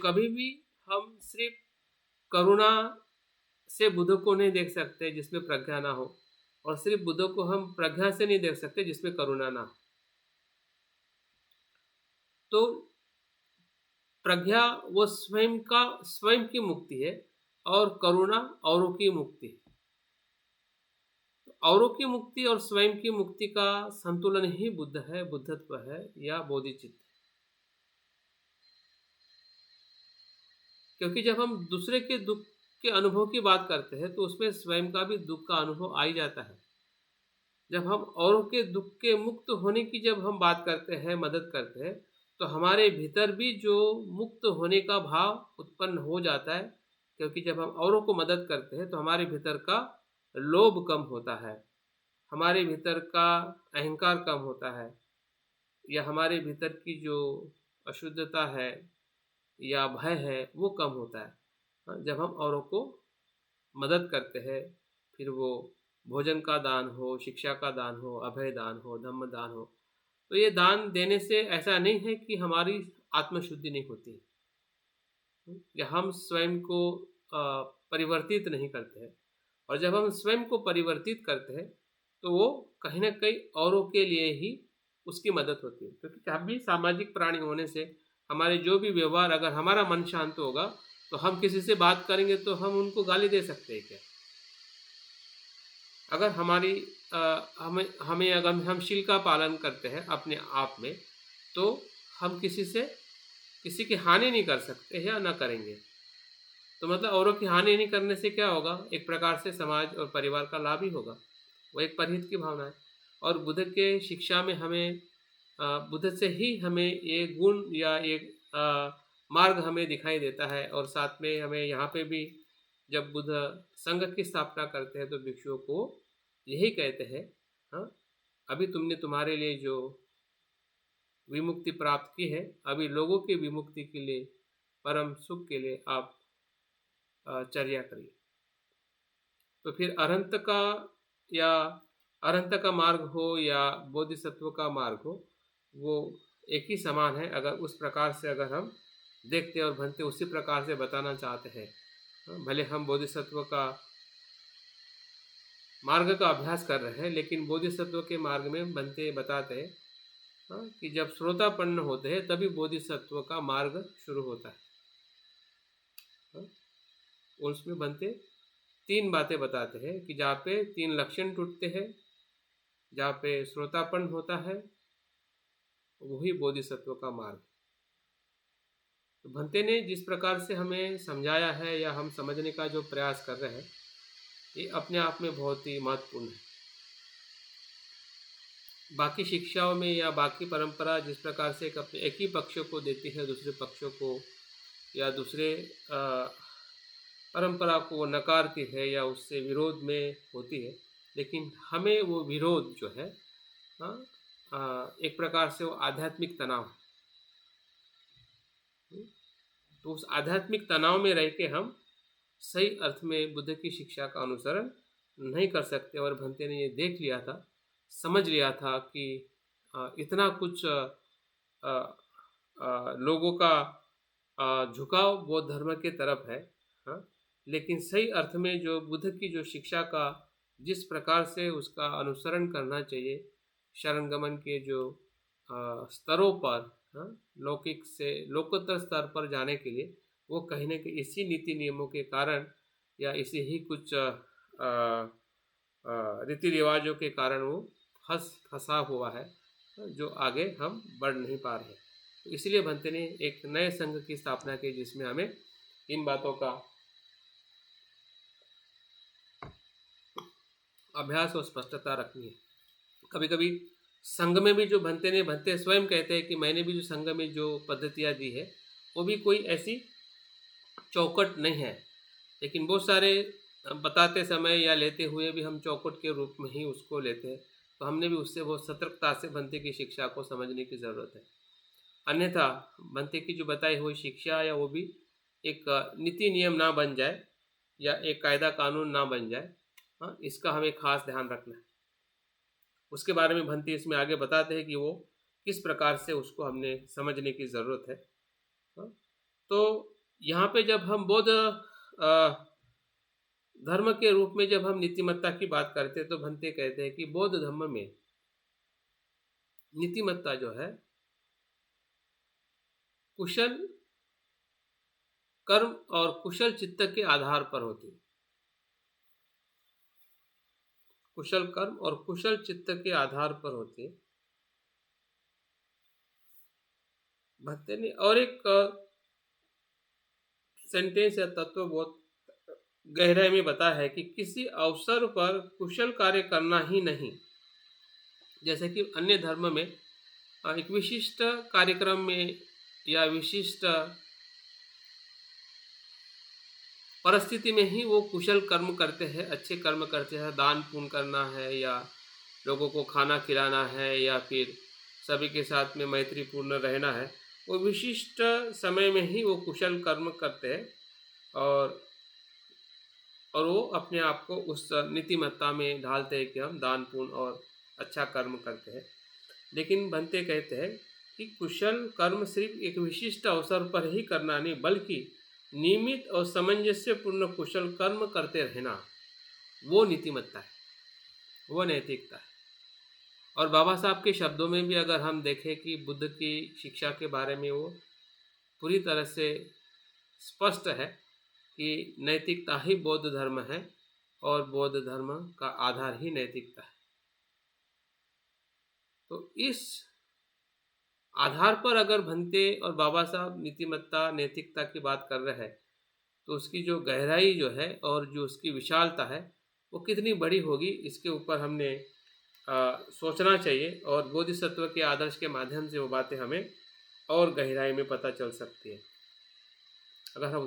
कभी भी हम सिर्फ करुणा से बुद्ध को नहीं देख सकते जिसमें प्रज्ञा ना हो, और सिर्फ बुद्ध को हम प्रज्ञा से नहीं देख सकते जिसमें करुणा ना हो। तो प्रज्ञा वो स्वयं की मुक्ति है, और करुणा औरों की मुक्ति है। औरों की मुक्ति और स्वयं की मुक्ति का संतुलन ही बुद्ध है, बुद्धत्व है या बोधिचित्त। क्योंकि जब हम दूसरे के दुख के अनुभव की बात करते हैं तो उसमें स्वयं का भी दुख का अनुभव आ ही जाता है। जब हम औरों के दुख के मुक्त होने की जब हम बात करते हैं, मदद करते हैं, तो हमारे भीतर भी जो मुक्त होने का भाव उत्पन्न हो जाता है। क्योंकि जब हम औरों को मदद करते हैं तो हमारे भीतर का लोभ कम होता है, हमारे भीतर का अहंकार कम होता है, या हमारे भीतर की जो अशुद्धता है या भय है वो कम होता है। जब हम औरों को मदद करते हैं, फिर वो भोजन का दान हो, शिक्षा का दान हो, अभय दान हो, धम्म दान हो, तो ये दान देने से ऐसा नहीं है कि हमारी आत्मशुद्धि नहीं होती, या हम स्वयं को परिवर्तित नहीं करते हैं। और जब हम स्वयं को परिवर्तित करते हैं तो वो कहीं ना कहीं औरों के लिए ही उसकी मदद होती है। क्योंकि हम भी सामाजिक प्राणी होने से हमारे जो भी व्यवहार, अगर हमारा मन शांत होगा तो हम किसी से बात करेंगे तो हम उनको गाली दे सकते हैं क्या? अगर हमारी हमें अगर हम शील का पालन करते हैं अपने आप में, तो हम किसी की हानि नहीं कर सकते हैं या ना करेंगे। तो मतलब औरों की हानि नहीं करने से क्या होगा? एक प्रकार से समाज और परिवार का लाभ ही होगा। वो एक परहित की भावना है। और बुद्ध के शिक्षा में हमें बुद्ध से ही हमें ये गुण या एक मार्ग हमें दिखाई देता है। और साथ में हमें यहाँ पे भी जब बुद्ध संघ की स्थापना करते हैं तो भिक्षुओं को यही कहते हैं, हाँ, अभी तुमने तुम्हारे लिए जो विमुक्ति प्राप्त की है, अभी लोगों की विमुक्ति के लिए, परम सुख के लिए आप चर्या करिए। तो फिर अरहंत का मार्ग हो या बोधिसत्व का मार्ग हो, वो एक ही समान है। अगर उस प्रकार से अगर हम देखते और भनते उसी प्रकार से बताना चाहते हैं, भले हम बोधिसत्व का मार्ग का अभ्यास कर रहे हैं, लेकिन बोधिसत्व के मार्ग में बनते बताते हैं कि जब श्रोतापन्न होते हैं तभी बोधिसत्व का मार्ग शुरू होता है। उसमें बनते 3 बातें बताते हैं कि जहाँ पे 3 लक्षण टूटते हैं, जहाँ पे श्रोतापन्न होता है, वही बोधिसत्व का मार्ग। तो भंते ने जिस प्रकार से हमें समझाया है या हम समझने का जो प्रयास कर रहे हैं, ये अपने आप में बहुत ही महत्वपूर्ण है। बाकी शिक्षाओं में या बाकी परंपरा जिस प्रकार से एक ही पक्ष को देती है, दूसरे पक्षों को या दूसरे परंपरा को नकारती है या उससे विरोध में होती है, लेकिन हमें वो विरोध जो है एक प्रकार से वो आध्यात्मिक तनाव है। तो उस आध्यात्मिक तनाव में रह के हम सही अर्थ में बुद्ध की शिक्षा का अनुसरण नहीं कर सकते। और भंते ने ये देख लिया था, समझ लिया था कि इतना कुछ लोगों का झुकाव बौद्ध धर्म के तरफ है, लेकिन सही अर्थ में जो बुद्ध की जो शिक्षा का जिस प्रकार से उसका अनुसरण करना चाहिए, शरणगमन के जो स्तरों पर, लौकिक से लोकोत्तर स्तर पर जाने के लिए, वो कहीं न कहीं इसी नीति नियमों के कारण या इसी ही कुछ रीति रिवाजों के कारण वो फंसा हुआ है, जो आगे हम बढ़ नहीं पा रहे। तो इसलिए भंते ने एक नए संघ की स्थापना की जिसमें हमें इन बातों का अभ्यास और स्पष्टता रखनी है। कभी कभी संघ में भी जो भंते स्वयं कहते हैं कि मैंने भी जो संघ में जो पद्धतियाँ दी है वो भी कोई ऐसी चौकट नहीं है, लेकिन बहुत सारे बताते समय या लेते हुए भी हम चौकट के रूप में ही उसको लेते हैं। तो हमने भी उससे बहुत सतर्कता से भंते की शिक्षा को समझने की ज़रूरत है। अन्यथा भंते की जो बताई हुई शिक्षा या वो भी एक नीति नियम ना बन जाए या एक कायदा कानून ना बन जाए, इसका हमें खास ध्यान रखना है। उसके बारे में भंते इसमें आगे बताते हैं कि वो किस प्रकार से उसको हमने समझने की ज़रूरत है। तो यहाँ पे जब हम बौद्ध धर्म के रूप में जब हम नीतिमत्ता की बात करते हैं तो भंते कहते हैं कि बौद्ध धर्म में नीतिमत्ता जो है कुशल कर्म और कुशल चित्त के आधार पर होती है। कुशल कर्म और कुशल चित्त के आधार पर होती है। भक्ति ने और एक सेंटेंस या तत्व बहुत गहराई में बताया है कि किसी अवसर पर कुशल कार्य करना ही नहीं, जैसे कि अन्य धर्म में एक विशिष्ट कार्यक्रम में या विशिष्ट परिस्थिति में ही वो कुशल कर्म करते हैं, अच्छे कर्म करते हैं, दान पुण्य करना है या लोगों को खाना खिलाना है या फिर सभी के साथ में मैत्रीपूर्ण रहना है, वो विशिष्ट समय में ही वो कुशल कर्म करते हैं और वो अपने आप को उस नीतिमत्ता में ढालते हैं कि हम दान पुण्य और अच्छा कर्म करते हैं। लेकिन भंते कहते हैं कि कुशल कर्म सिर्फ एक विशिष्ट अवसर पर ही करना नहीं, बल्कि नियमित और सामंजस्यपूर्ण कुशल कर्म करते रहना, वो नीतिमत्ता है, वो नैतिकता है। और बाबा साहब के शब्दों में भी अगर हम देखें कि बुद्ध की शिक्षा के बारे में वो पूरी तरह से स्पष्ट है कि नैतिकता ही बौद्ध धर्म है और बौद्ध धर्म का आधार ही नैतिकता है। तो इस आधार पर अगर भंते और बाबा साहब नीतिमत्ता नैतिकता की बात कर रहे हैं तो उसकी जो गहराई जो है और जो उसकी विशालता है वो कितनी बड़ी होगी, इसके ऊपर हमने सोचना चाहिए और बोधिसत्व के आदर्श के माध्यम से वो बातें हमें और गहराई में पता चल सकती है अगर हम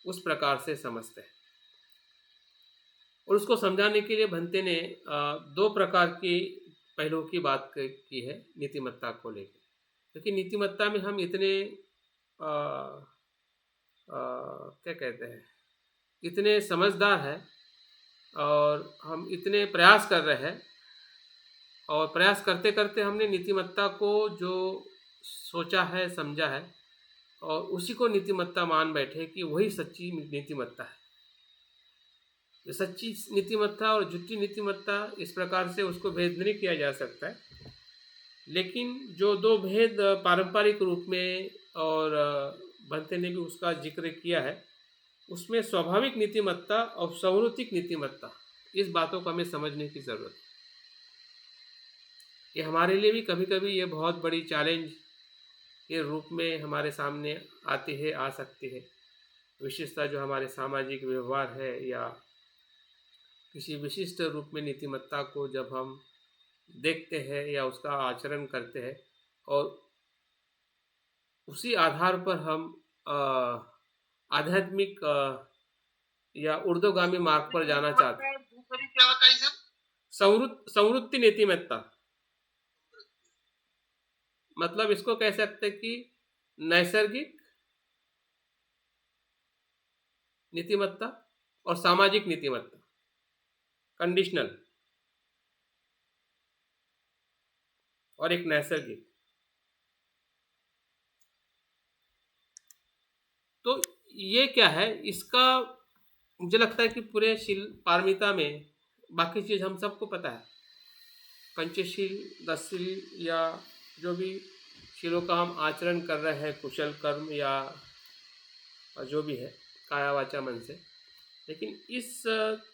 उस प्रकार से समझते हैं। और उसको समझाने के लिए भंते ने दो प्रकार की पहलुओं की बात की है नीतिमत्ता को लेकर, क्योंकि नीतिमत्ता में हम इतने क्या कहते हैं, इतने समझदार हैं और हम इतने प्रयास कर रहे हैं और प्रयास करते करते हमने नीतिमत्ता को जो सोचा है समझा है और उसी को नीतिमत्ता मान बैठे कि वही सच्ची नीतिमत्ता है। जो सच्ची नीतिमत्ता और झूठी नीतिमत्ता इस प्रकार से उसको भेद नहीं किया जा सकता है, लेकिन जो दो भेद पारंपरिक रूप में और भंते ने भी उसका जिक्र किया है, उसमें स्वाभाविक नीतिमत्ता और सांवृत्तिक नीतिमत्ता, इस बातों को हमें समझने की ज़रूरत है। ये हमारे लिए भी कभी कभी ये बहुत बड़ी चैलेंज के रूप में हमारे सामने आती है, आ सकती है। विशेषता जो हमारे सामाजिक व्यवहार है या किसी विशिष्ट रूप में नीतिमत्ता को जब हम देखते हैं या उसका आचरण करते हैं और उसी आधार पर हम आध्यात्मिक या ऊर्ध्वगामी मार्ग पर जाना चाहते हैं। क्या बताइए सर? संवृत्ति नीतिमत्ता मतलब इसको कह सकते हैं कि नैसर्गिक नीतिमत्ता और सामाजिक नीतिमत्ता, कंडीशनल और एक नैसर्गिक। तो ये क्या है, इसका मुझे लगता है कि पूरे शील पारमिता में बाकी चीज़ हम सबको पता है, पंचशील 10 या जो भी शीलों का हम आचरण कर रहे हैं, कुशल कर्म या जो भी है काया वाचा मन से, लेकिन इस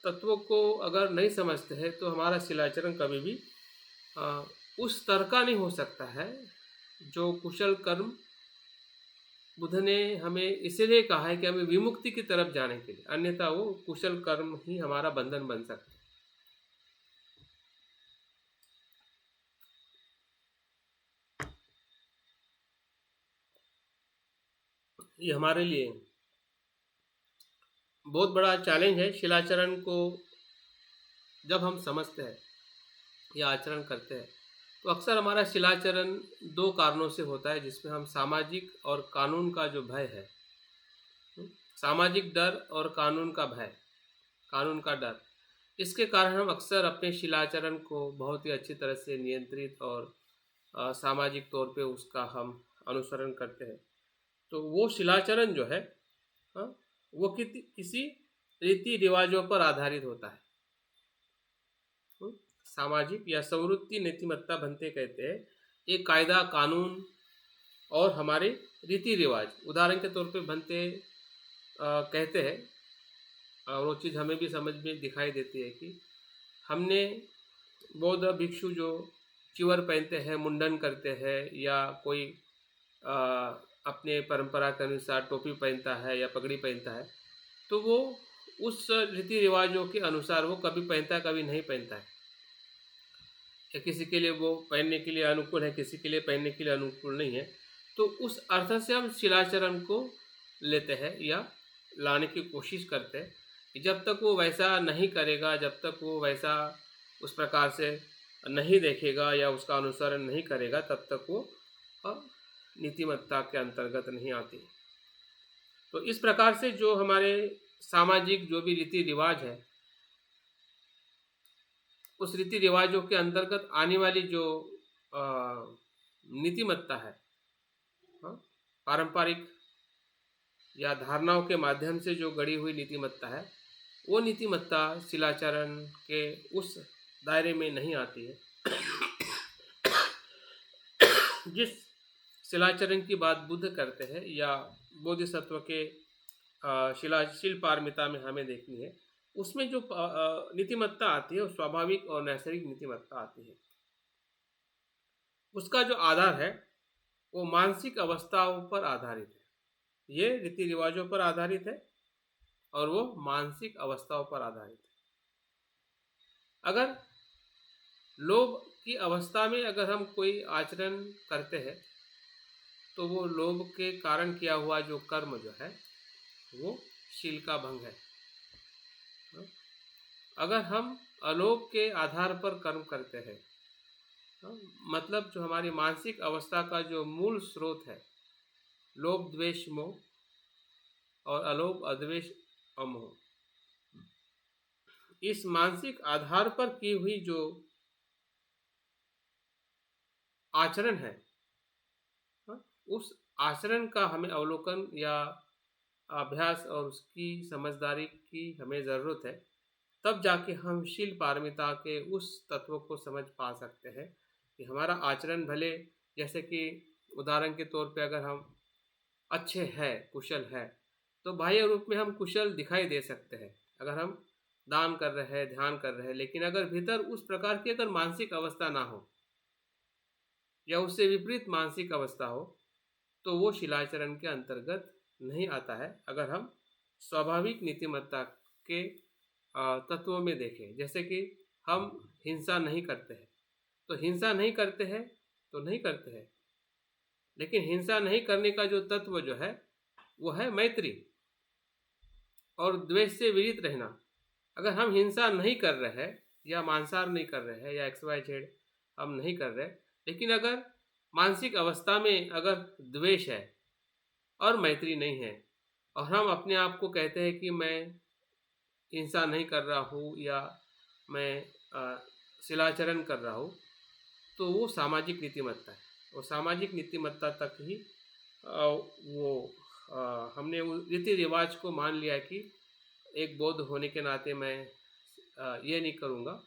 तत्व को अगर नहीं समझते हैं तो हमारा शीलाचरण कभी भी उस स्तर का नहीं हो सकता है जो कुशल कर्म बुद्ध ने हमें इसलिए कहा है कि हमें विमुक्ति की तरफ जाने के लिए, अन्यथा वो कुशल कर्म ही हमारा बंधन बन सकता है। ये हमारे लिए बहुत बड़ा चैलेंज है। शिलाचरण को जब हम समझते हैं या आचरण करते हैं तो अक्सर हमारा शिलाचरण दो कारणों से होता है, जिसमें हम सामाजिक और कानून का जो भय है, सामाजिक डर और कानून का भय, कानून का डर, इसके कारण हम अक्सर अपने शिलाचरण को बहुत ही अच्छी तरह से नियंत्रित और सामाजिक तौर पे उसका हम अनुसरण करते हैं। तो वो शिलाचरण जो है वो किसी रीति रिवाजों पर आधारित होता है। सामाजिक या संवृत्ति नीतिमत्ता बनते कहते हैं एक कायदा कानून और हमारे रीति रिवाज। उदाहरण के तौर पे बनते कहते हैं, और वो चीज़ हमें भी समझ में दिखाई देती है कि हमने बौद्ध भिक्षु जो चिवर पहनते हैं, मुंडन करते हैं, या कोई अ, अपने परंपरा के अनुसार टोपी पहनता है या पगड़ी पहनता है, तो वो उस रीति रिवाजों के अनुसार वो कभी पहनता है कभी नहीं पहनता है, या किसी के लिए वो पहनने के लिए अनुकूल है, किसी के लिए पहनने के लिए अनुकूल नहीं है। तो उस अर्थ से हम शिलाचरण को लेते हैं या लाने की कोशिश करते हैं कि जब तक वो वैसा नहीं करेगा, जब तक वो वैसा उस प्रकार से नहीं देखेगा या उसका अनुसरण नहीं करेगा, तब तक वो नीतिमत्ता के अंतर्गत नहीं आती। तो इस प्रकार से जो हमारे सामाजिक जो भी रीति रिवाज है, उस रीति रिवाजों के अंतर्गत आने वाली जो नीतिमत्ता है, पारंपरिक या धारणाओं के माध्यम से जो गढ़ी हुई नीतिमत्ता है, वो नीतिमत्ता शिलाचरण के उस दायरे में नहीं आती है। जिस शिलाचरण की बात बुद्ध करते हैं या बोधिसत्व के शिल्पार्मिता में हमें देखनी है, उसमें जो नीतिमत्ता आती है वो स्वाभाविक और नैसर्गिक नीतिमत्ता आती है। उसका जो आधार है वो मानसिक अवस्थाओं पर आधारित है। ये रीति रिवाजों पर आधारित है और वो मानसिक अवस्थाओं पर आधारित है। अगर लोभ की अवस्था में अगर हम कोई आचरण करते हैं तो वो लोभ के कारण किया हुआ जो कर्म जो है वो शील का भंग है। अगर हम अलोभ के आधार पर कर्म करते हैं, मतलब जो हमारी मानसिक अवस्था का जो मूल स्रोत है, लोभ द्वेष मोह और अलोभ अद्वेष अमोह, इस मानसिक आधार पर की हुई जो आचरण है, उस आचरण का हमें अवलोकन या अभ्यास और उसकी समझदारी की हमें ज़रूरत है। तब जाके हम शील पारमिता के उस तत्व को समझ पा सकते हैं कि हमारा आचरण भले, जैसे कि उदाहरण के तौर पे अगर हम अच्छे हैं, कुशल है, तो बाह्य रूप में हम कुशल दिखाई दे सकते हैं। अगर हम दान कर रहे हैं, ध्यान कर रहे हैं, लेकिन अगर भीतर उस प्रकार की अगर मानसिक अवस्था ना हो या उससे विपरीत मानसिक अवस्था हो, तो वो शिलाचरण के अंतर्गत नहीं आता है। अगर हम स्वाभाविक नीतिमत्ता के तत्वों में देखें, जैसे कि हम हिंसा नहीं करते हैं, तो हिंसा नहीं करते हैं तो नहीं करते हैं, लेकिन हिंसा नहीं करने का जो तत्व जो है वो है मैत्री और द्वेष से विरत रहना। अगर हम हिंसा नहीं कर रहे हैं या मांसाहार नहीं कर रहे हैं या XYZ हम नहीं कर रहे, लेकिन अगर मानसिक अवस्था में अगर द्वेष है और मैत्री नहीं है और हम अपने आप को कहते हैं कि मैं हिंसा नहीं कर रहा हूँ या मैं शिलाचरण कर रहा हूँ, तो वो सामाजिक नीतिमत्ता है। वो सामाजिक नीतिमत्ता तक ही हमने वो रीति रिवाज को मान लिया कि एक बौद्ध होने के नाते मैं ये नहीं करूँगा,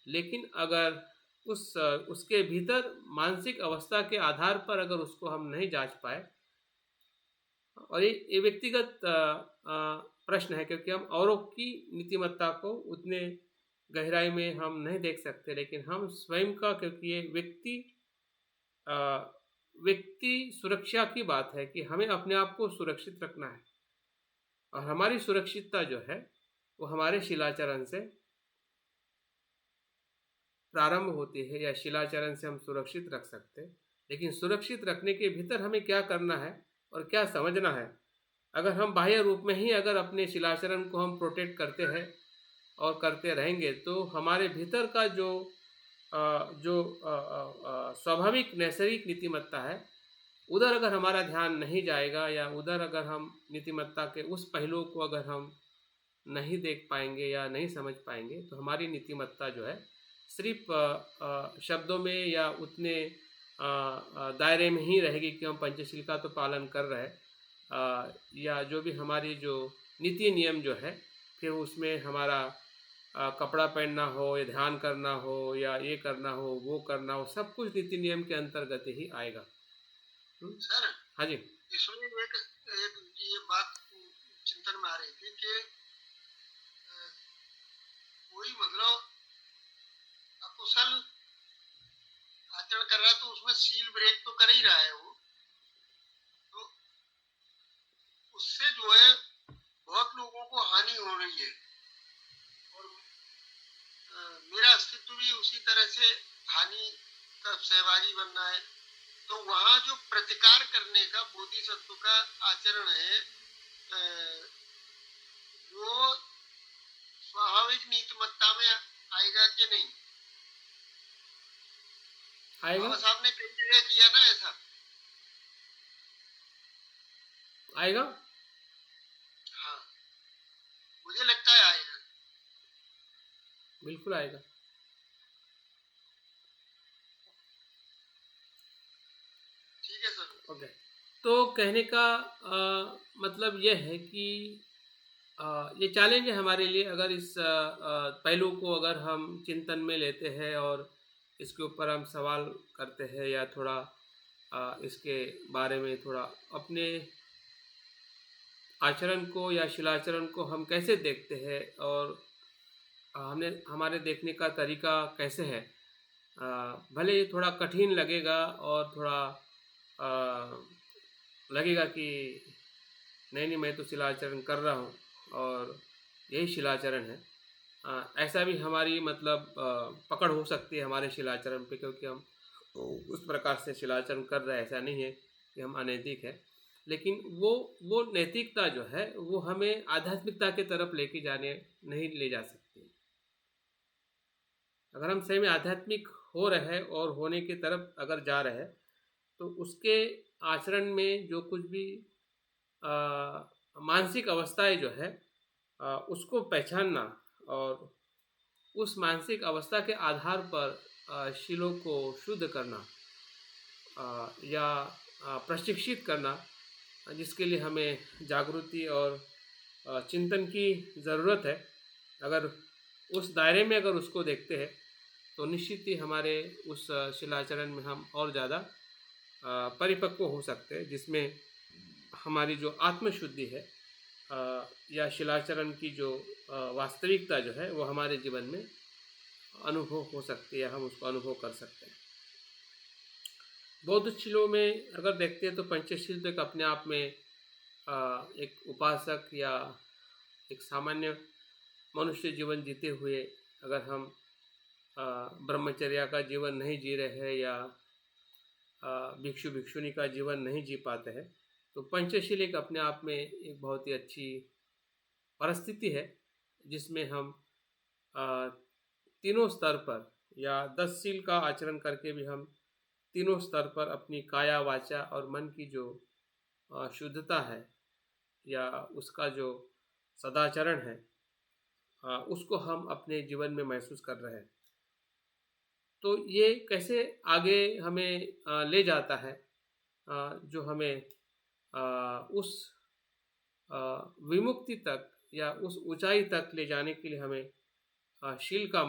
लेकिन अगर उसके भीतर मानसिक अवस्था के आधार पर अगर उसको हम नहीं जांच पाए, और ये व्यक्तिगत प्रश्न है, क्योंकि हम औरों की नीतिमत्ता को उतने गहराई में हम नहीं देख सकते, लेकिन हम स्वयं का, क्योंकि ये व्यक्ति सुरक्षा की बात है कि हमें अपने आप को सुरक्षित रखना है, और हमारी सुरक्षितता जो है वो हमारे शिलाचरण से प्रारंभ होती है, या शिलाचरण से हम सुरक्षित रख सकते हैं। लेकिन सुरक्षित रखने के भीतर हमें क्या करना है और क्या समझना है। अगर हम बाह्य रूप में ही अगर अपने शिलाचरण को हम प्रोटेक्ट करते हैं और करते रहेंगे, तो हमारे भीतर का जो स्वाभाविक नैसर्गिक नीतिमत्ता है, उधर अगर हमारा ध्यान नहीं जाएगा या उधर अगर हम नीतिमत्ता के उस पहलू को अगर हम नहीं देख पाएंगे या नहीं समझ पाएंगे, तो हमारी नीतिमत्ता जो है सिर्फ शब्दों में या उतने दायरे में ही रहेगी कि हम पंचशील का तो पालन कर रहे हैं, या जो भी हमारी जो नीति नियम जो है, फिर उसमें हमारा कपड़ा पहनना हो या ध्यान करना हो या ये करना हो वो करना हो, सब कुछ नीति नियम के अंतर्गत ही आएगा। सर हाँ जी। इसमें एक एक ये बात चिंतन में आ रही थी कि कोई मतलब अकुशल आचरण कर रहा है तो उसमें सील ब्रेक तो कर ही रहा है वो, तो उससे जो है बहुत लोगों को हानि हो रही है और मेरा अस्तित्व भी उसी तरह से हानि का सहभागी बनना है। तो वहाँ जो प्रतिकार करने का बोधिसत्व का आचरण है वो स्वाभाविक नीतिमत्ता में आएगा कि नहीं? आएगा, बाबा साहब ने कई जगह किया ना ऐसा। आएगा। हाँ, मुझे लगता है आएगा। बिल्कुल आएगा। ठीक है सर। ओके। तो कहने का मतलब यह है कि ये चैलेंज है हमारे लिए, अगर इस पहलू को अगर हम चिंतन में लेते हैं और इसके ऊपर हम सवाल करते हैं या थोड़ा इसके बारे में थोड़ा अपने आचरण को या शिलाचरण को हम कैसे देखते हैं और हमने हमारे देखने का तरीका कैसे है। भले ये थोड़ा कठिन लगेगा और थोड़ा लगेगा कि नहीं मैं तो शिलाचरण कर रहा हूँ और यही शिलाचरण है। ऐसा भी हमारी मतलब पकड़ हो सकती है हमारे शिलाचरण पे, क्योंकि हम उस प्रकार से शिलाचरण कर रहे हैं, ऐसा नहीं है कि हम अनैतिक है। लेकिन वो नैतिकता जो है वो हमें आध्यात्मिकता की तरफ लेके जाने नहीं ले जा सकती। अगर हम सही में आध्यात्मिक हो रहे हैं और होने की तरफ अगर जा रहे हैं तो उसके आचरण में जो कुछ भी मानसिक अवस्थाएं जो है उसको पहचानना और उस मानसिक अवस्था के आधार पर शीलों को शुद्ध करना या प्रशिक्षित करना, जिसके लिए हमें जागृति और चिंतन की ज़रूरत है। अगर उस दायरे में अगर उसको देखते हैं तो निश्चित ही हमारे उस शिलाचरण में हम और ज़्यादा परिपक्व हो सकते हैं, जिसमें हमारी जो आत्मशुद्धि है या शिलाचरण की जो वास्तविकता जो है वो हमारे जीवन में अनुभव हो सकती है, हम उसको अनुभव कर सकते हैं। बौद्ध शिलों में अगर देखते हैं तो पंचशील तो एक अपने आप में एक उपासक या एक सामान्य मनुष्य जीवन जीते हुए अगर हम ब्रह्मचर्या का जीवन नहीं जी रहे हैं या भिक्षु भिक्षुणी का जीवन नहीं जी पाते हैं, तो पंचशील एक अपने आप में एक बहुत ही अच्छी परिस्थिति है जिसमें हम तीनों स्तर पर या 10 शील का आचरण करके भी हम तीनों स्तर पर अपनी काया वाचा और मन की जो शुद्धता है या उसका जो सदाचरण है उसको हम अपने जीवन में महसूस कर रहे हैं। तो ये कैसे आगे हमें ले जाता है, जो हमें उस विमुक्ति तक या उस ऊंचाई तक ले जाने के लिए हमें शील का